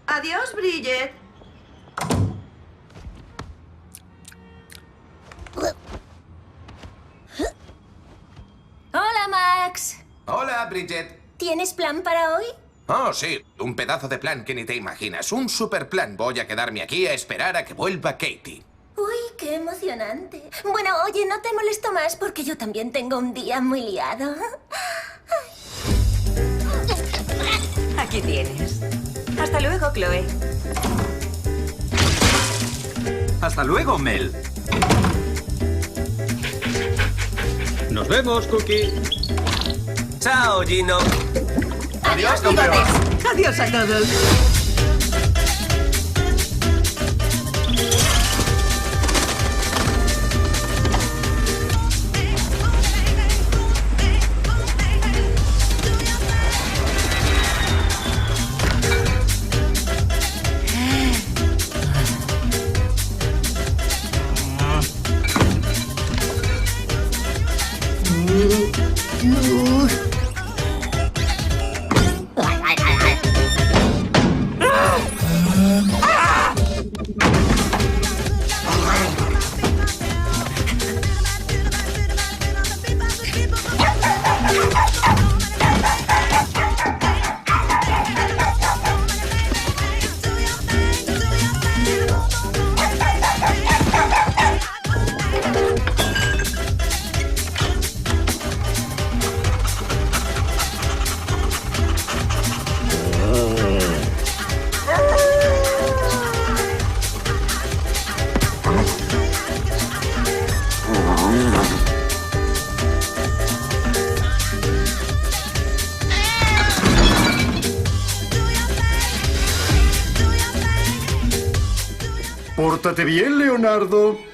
Adiós, Bridget. Hola, Max. Hola, Bridget. ¿Tienes plan para hoy? Oh, sí, un pedazo de plan que ni te imaginas. Un super plan. Voy a quedarme aquí a esperar a que vuelva Katie. Uy, qué emocionante. Bueno, oye, no te molesto más porque yo también tengo un día muy liado. Aquí tienes. Hasta luego, Chloe. Hasta luego, Mel. Nos vemos, Cookie. Chao, Gino. Adiós, bigotes. Adiós a todos. Pórtate bien, Leonardo.